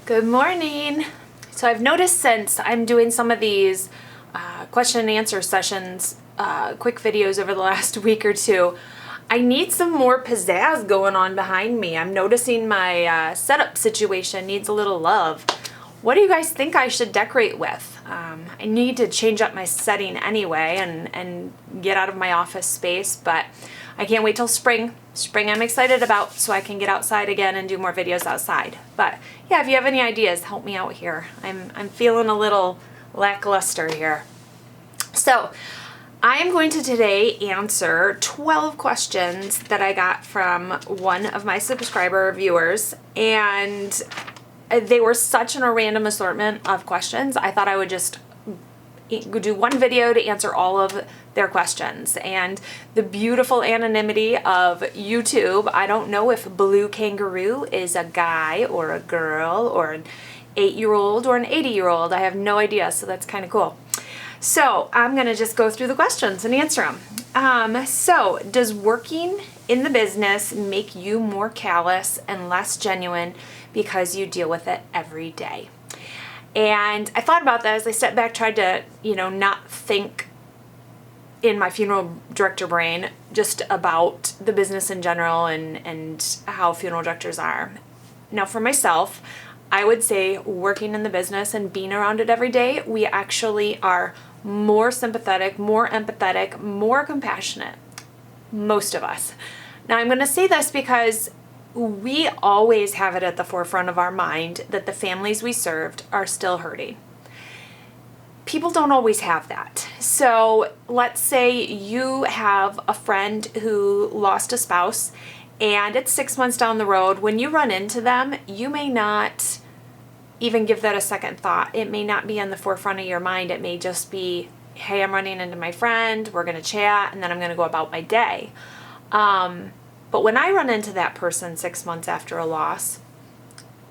Good morning. So I've noticed since I'm doing some of these question and answer sessions, quick videos over the last week or two, I need some more pizzazz going on behind me. I'm noticing my setup situation needs a little love. What do you guys think I should decorate with? I need to change up my setting anyway and get out of my office space, but I can't wait till spring. Spring I'm excited about, so I can get outside again and do more videos outside. But yeah, if you have any ideas, help me out here. I'm feeling a little lackluster here. So I am going to today answer 12 questions that I got from one of my subscriber viewers, and they were such a random assortment of questions. I thought I would just do one video to answer all of their questions. And the beautiful anonymity of YouTube, I don't know if Blue Kangaroo is a guy or a girl or an 8-year-old or an 80-year-old. I have no idea, so that's kind of cool. So I'm gonna just go through the questions and answer them. So does working in the business make you more callous and less genuine because you deal with it every day? And I thought about that as I stepped back, tried to, not think in my funeral director brain just about the business in general and how funeral directors are. Now for myself, I would say working in the business and being around it every day, we actually are more sympathetic, more empathetic, more compassionate. Most of us. Now I'm going to say this because we always have it at the forefront of our mind that the families we served are still hurting. People don't always have that. So let's say you have a friend who lost a spouse and it's 6 months down the road. When you run into them, you may not even give that a second thought. It may not be on the forefront of your mind. It may just be, hey, I'm running into my friend, we're going to chat, and then I'm going to go about my day. But when I run into that person 6 months after a loss,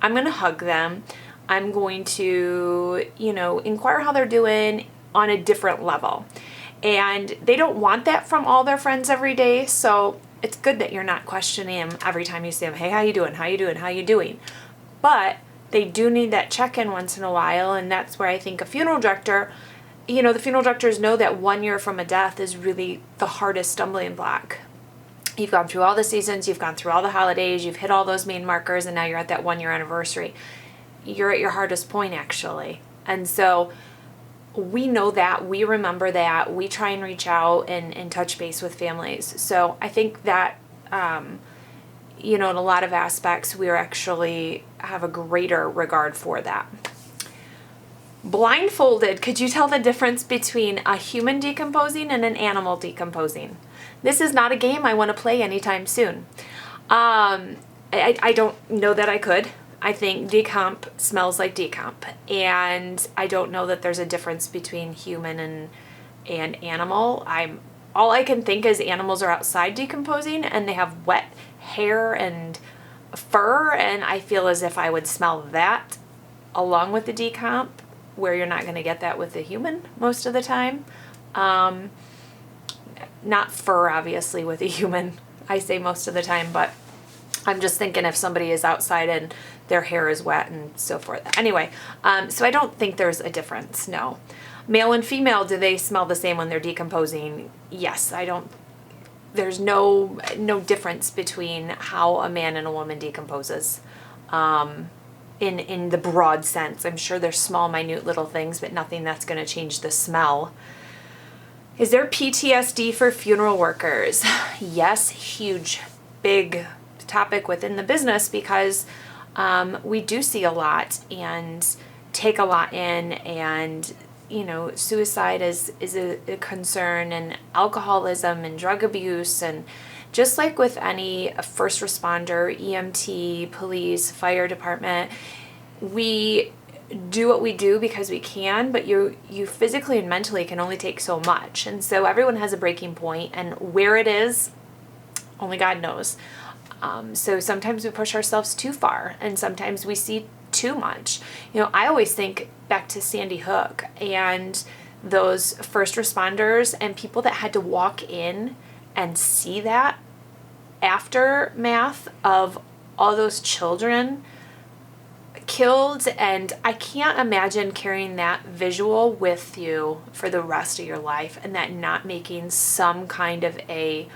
I'm going to hug them. I'm going to, inquire how they're doing on a different level. And they don't want that from all their friends every day, so it's good that you're not questioning them every time you see them. Hey, how you doing? How you doing? How you doing? But they do need that check-in once in a while, and that's where I think a funeral director, the funeral directors know that 1 year from a death is really the hardest stumbling block. You've gone through all the seasons, you've gone through all the holidays, you've hit all those main markers, and now you're at that 1 year anniversary. You're at your hardest point, actually. And so we know that, we remember that, we try and reach out and touch base with families. So I think that, in a lot of aspects, we actually have a greater regard for that. Blindfolded, could you tell the difference between a human decomposing and an animal decomposing? This is not a game I want to play anytime soon. I don't know that I could. I think decomp smells like decomp, and I don't know that there's a difference between human and animal. All I can think is animals are outside decomposing and they have wet hair and fur, and I feel as if I would smell that along with the decomp, where you're not going to get that with the human most of the time. Not fur, obviously, with a human, I say most of the time, but I'm just thinking if somebody is outside and their hair is wet and so forth. Anyway, so I don't think there's a difference, no. Male and female, do they smell the same when they're decomposing? Yes, there's no difference between how a man and a woman decomposes in the broad sense. I'm sure there's small, minute little things, but nothing that's going to change the smell. Is there PTSD for funeral workers? Yes, huge, big topic within the business because we do see a lot and take a lot in, and suicide is a concern, and alcoholism and drug abuse, and just like with any first responder, EMT, police, fire department, we do what we do because we can, but you physically and mentally can only take so much. And so everyone has a breaking point, and where it is, only God knows. So sometimes we push ourselves too far, and sometimes we see too much. I always think back to Sandy Hook and those first responders and people that had to walk in and see that aftermath of all those children killed, and I can't imagine carrying that visual with you for the rest of your life and that not making some kind of a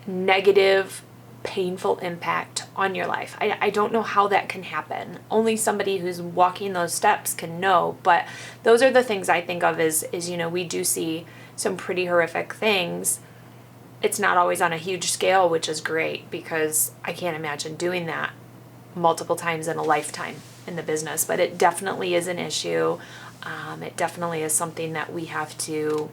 negative, painful impact on your life. I don't know how that can happen. Only somebody who's walking those steps can know, but those are the things I think of as we do see some pretty horrific things. It's not always on a huge scale, which is great, because I can't imagine doing that multiple times in a lifetime in the business, but it definitely is an issue. It definitely is something that we have to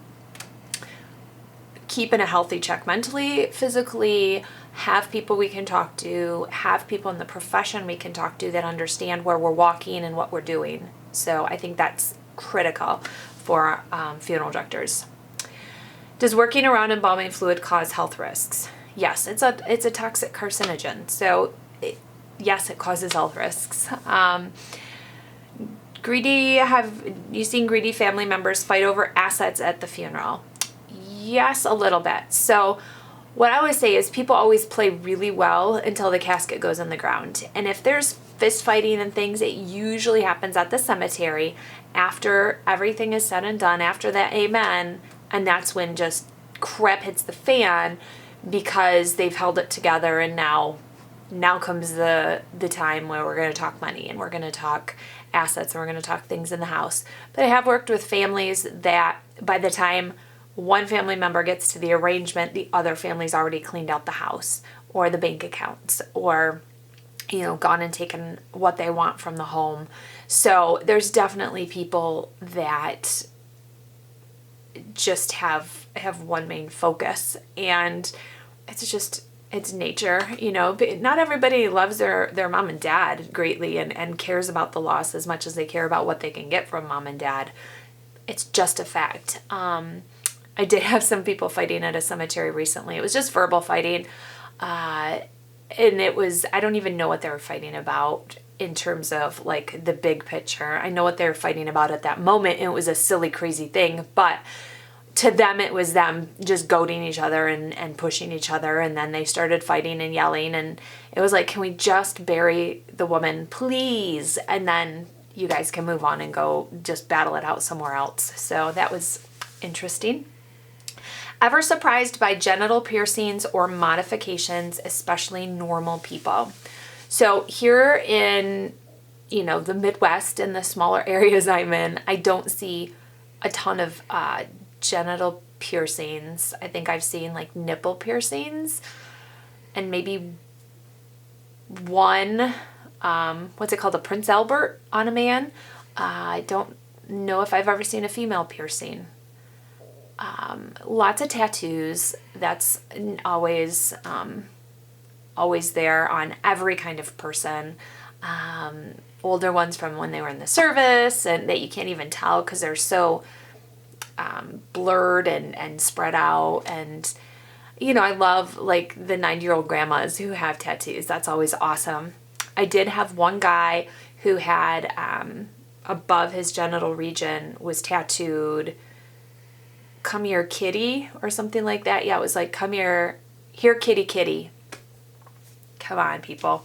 keep in a healthy check mentally, physically, have people we can talk to, have people in the profession we can talk to that understand where we're walking and what we're doing. So I think that's critical for funeral directors. Does working around embalming fluid cause health risks? Yes, it's a toxic carcinogen. So yes, it causes health risks. Have you seen greedy family members fight over assets at the funeral? Yes, a little bit. So what I always say is people always play really well until the casket goes in the ground. And if there's fist fighting and things, it usually happens at the cemetery after everything is said and done, after that amen, and that's when just crap hits the fan because they've held it together, and now comes the time where we're going to talk money and we're going to talk assets and we're going to talk things in the house. But I have worked with families that by the time one family member gets to the arrangement, the other family's already cleaned out the house or the bank accounts, or gone and taken what they want from the home. So there's definitely people that just have one main focus, and it's nature, but not everybody loves their mom and dad greatly and cares about the loss as much as they care about what they can get from mom and dad. It's just a fact. I did have some people fighting at a cemetery recently. It was just verbal fighting. And it was, I don't even know what they were fighting about in terms of like the big picture. I know what they were fighting about at that moment, and it was a silly, crazy thing. But to them, it was them just goading each other and pushing each other. And then they started fighting and yelling. And it was like, can we just bury the woman, please? And then you guys can move on and go just battle it out somewhere else. So that was interesting. Ever surprised by genital piercings or modifications, especially normal people? So here in, the Midwest and the smaller areas I'm in, I don't see a ton of genital piercings. I think I've seen like nipple piercings and maybe one, what's it called? A Prince Albert on a man. I don't know if I've ever seen a female piercing. Lots of tattoos. That's always there on every kind of person. Older ones from when they were in the service, and that you can't even tell because they're so blurred and spread out. And I love like the 90-year-old grandmas who have tattoos. That's always awesome. I did have one guy who had above his genital region was tattooed "Come here, kitty," or something like that. Yeah, it was like, "Come here, kitty, kitty." Come on, people.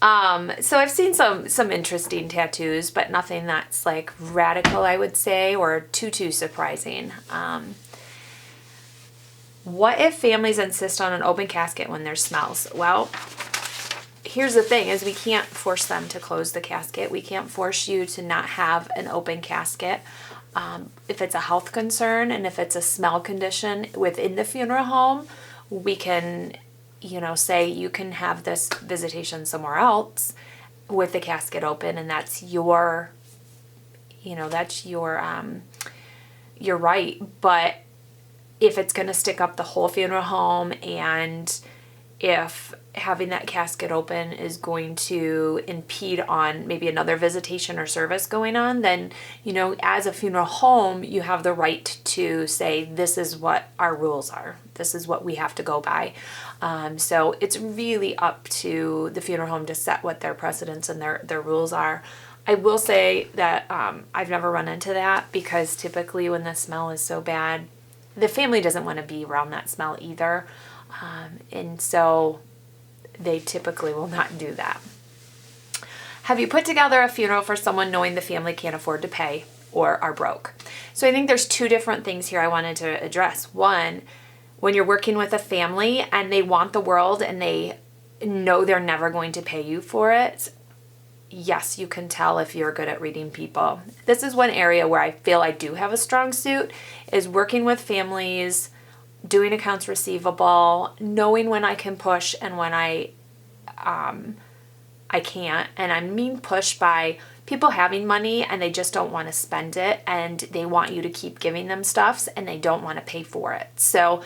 So I've seen some interesting tattoos, but nothing that's like radical, I would say, or too surprising. What if families insist on an open casket when there's smells? Well, here's the thing, is we can't force them to close the casket. We can't force you to not have an open casket. If it's a health concern and if it's a smell condition within the funeral home, we can, say you can have this visitation somewhere else with the casket open, and that's your right. But if it's going to stick up the whole funeral home, and if having that casket open is going to impede on maybe another visitation or service going on, then, as a funeral home, you have the right to say, this is what our rules are. This is what we have to go by. So it's really up to the funeral home to set what their precedents and their rules are. I will say that I've never run into that, because typically when the smell is so bad, the family doesn't want to be around that smell either. And so they typically will not do that. Have you put together a funeral for someone knowing the family can't afford to pay or are broke? So I think there's two different things here I wanted to address. One, when you're working with a family and they want the world and they know they're never going to pay you for it, yes, you can tell if you're good at reading people. This is one area where I feel I do have a strong suit, is working with families, doing accounts receivable, knowing when I can push and when I can't. And I'm being pushed by people having money and they just don't want to spend it, and they want you to keep giving them stuff and they don't want to pay for it. So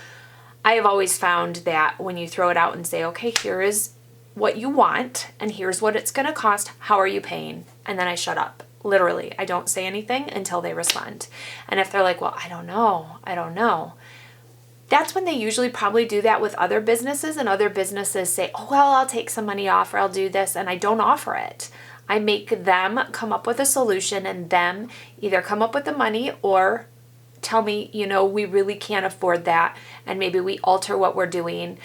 I have always found that when you throw it out and say, okay, here is what you want and here's what it's going to cost, how are you paying? And then I shut up. Literally, I don't say anything until they respond. And if they're like, well, I don't know. That's when they usually probably do that with other businesses, and other businesses say, oh, well, I'll take some money off or I'll do this, and I don't offer it. I make them come up with a solution and them either come up with the money or tell me, we really can't afford that, and maybe we alter what we're doing.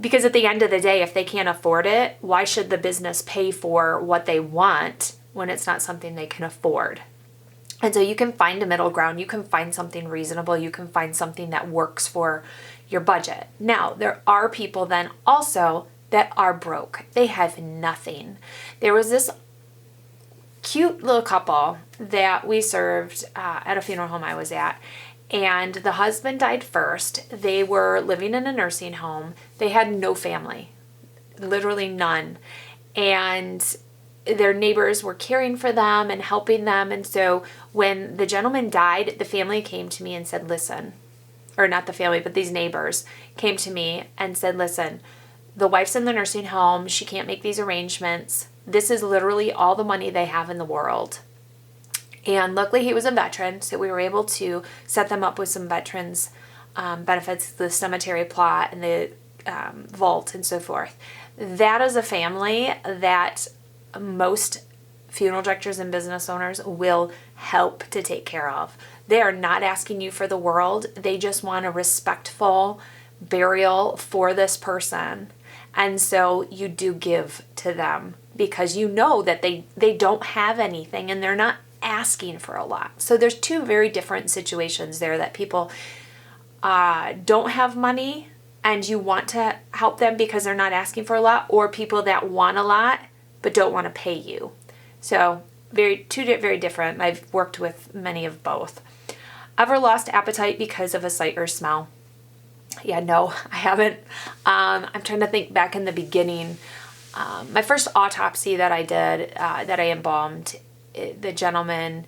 Because at the end of the day, if they can't afford it, why should the business pay for what they want when it's not something they can afford? And so you can find a middle ground. You can find something reasonable. You can find something that works for your budget. Now, there are people then also that are broke. They have nothing. There was this cute little couple that we served at a funeral home I was at, and the husband died first. They were living in a nursing home. They had no family, literally none. And their neighbors were caring for them and helping them. And so when the gentleman died, the family came to me and said, listen, or not the family, but these neighbors came to me and said, listen, the wife's in the nursing home. She can't make these arrangements. This is literally all the money they have in the world. And luckily he was a veteran, so we were able to set them up with some veterans benefits, the cemetery plot and the vault and so forth. That is a family that most funeral directors and business owners will help to take care of. They are not asking you for the world. They just want a respectful burial for this person. And so you do give to them because you know that they don't have anything and they're not asking for a lot. So there's two very different situations there, that people don't have money and you want to help them because they're not asking for a lot, or people that want a lot but don't want to pay you. So two very different. I've worked with many of both. Ever lost appetite because of a sight or smell? Yeah, no, I haven't. I'm trying to think back in the beginning. My first autopsy that I did, that I embalmed, the gentleman,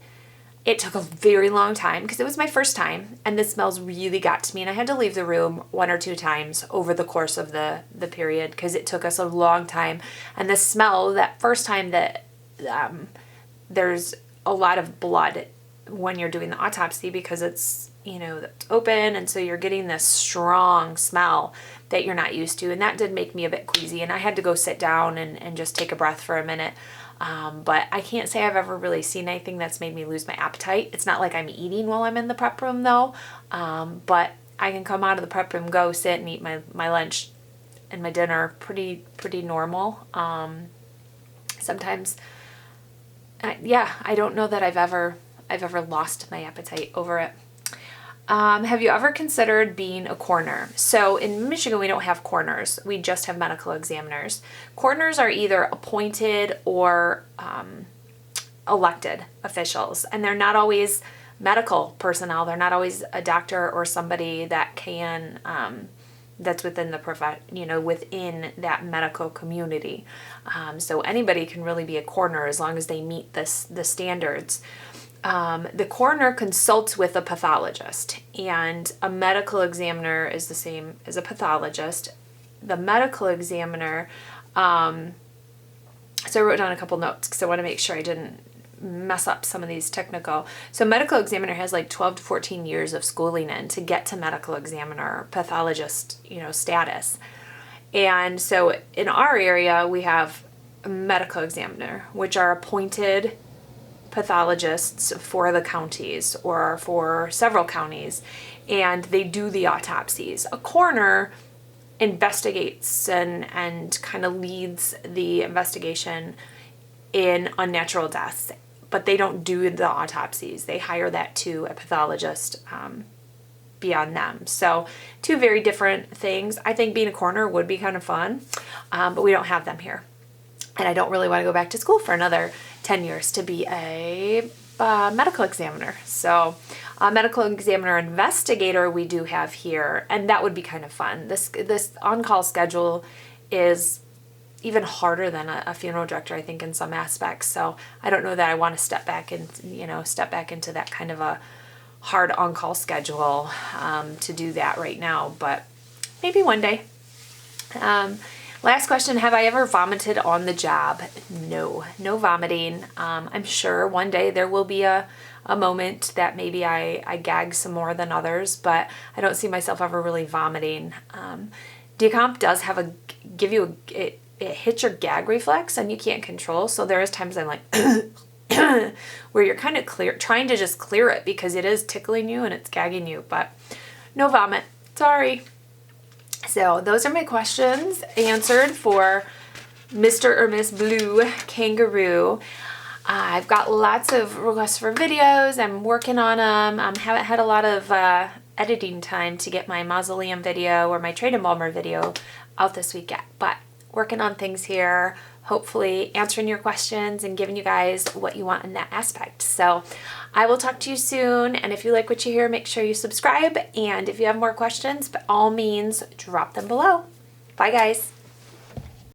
it took a very long time because it was my first time, and the smells really got to me, and I had to leave the room 1 or 2 times over the course of the period because it took us a long time. And the smell that first time, that there's a lot of blood when you're doing the autopsy because it's it's open, and so you're getting this strong smell that you're not used to, and that did make me a bit queasy, and I had to go sit down and just take a breath for a minute. But I can't say I've ever really seen anything that's made me lose my appetite. It's not like I'm eating while I'm in the prep room though, but I can come out of the prep room, go sit and eat my lunch and my dinner pretty normal. Sometimes, I don't know that I've ever lost my appetite over it. Have you ever considered being a coroner? So in Michigan, we don't have coroners. We just have medical examiners. Coroners are either appointed or elected officials, and they're not always medical personnel. They're not always a doctor or somebody that can that's within the within that medical community. So anybody can really be a coroner as long as they meet the standards. The coroner consults with a pathologist, and a medical examiner is the same as a pathologist. The medical examiner, so I wrote down a couple notes because I want to make sure I didn't mess up some of these technical. So medical examiner has like 12 to 14 years of schooling in to get to medical examiner, pathologist, status. And so in our area, we have a medical examiner, which are appointed pathologists for the counties or for several counties, and they do the autopsies. A coroner investigates and kind of leads the investigation in unnatural deaths, but they don't do the autopsies. They hire that to a pathologist beyond them. So 2 very different things. I think being a coroner would be kind of fun, but we don't have them here. And I don't really want to go back to school for another 10 years to be a medical examiner. So a medical examiner investigator we do have here, and that would be kind of fun. This on-call schedule is even harder than a funeral director, I think, in some aspects. So I don't know that I want to step back into that kind of a hard on-call schedule to do that right now, but maybe one day. Last question, have I ever vomited on the job? No vomiting. I'm sure one day there will be a moment that maybe I gag some more than others, but I don't see myself ever really vomiting. Decomp does have it hits your gag reflex and you can't control. So there is times I'm like, where you're kind of trying to just clear it because it is tickling you and it's gagging you, but no vomit. Sorry. So those are my questions answered for Mr. or Miss Blue Kangaroo. I've got lots of requests for videos. I'm working on them. Haven't had a lot of editing time to get my mausoleum video or my trade embalmer video out this week yet, but working on things here, hopefully answering your questions and giving you guys what you want in that aspect. So I will talk to you soon, and if you like what you hear, make sure you subscribe, and if you have more questions, by all means, drop them below. Bye guys.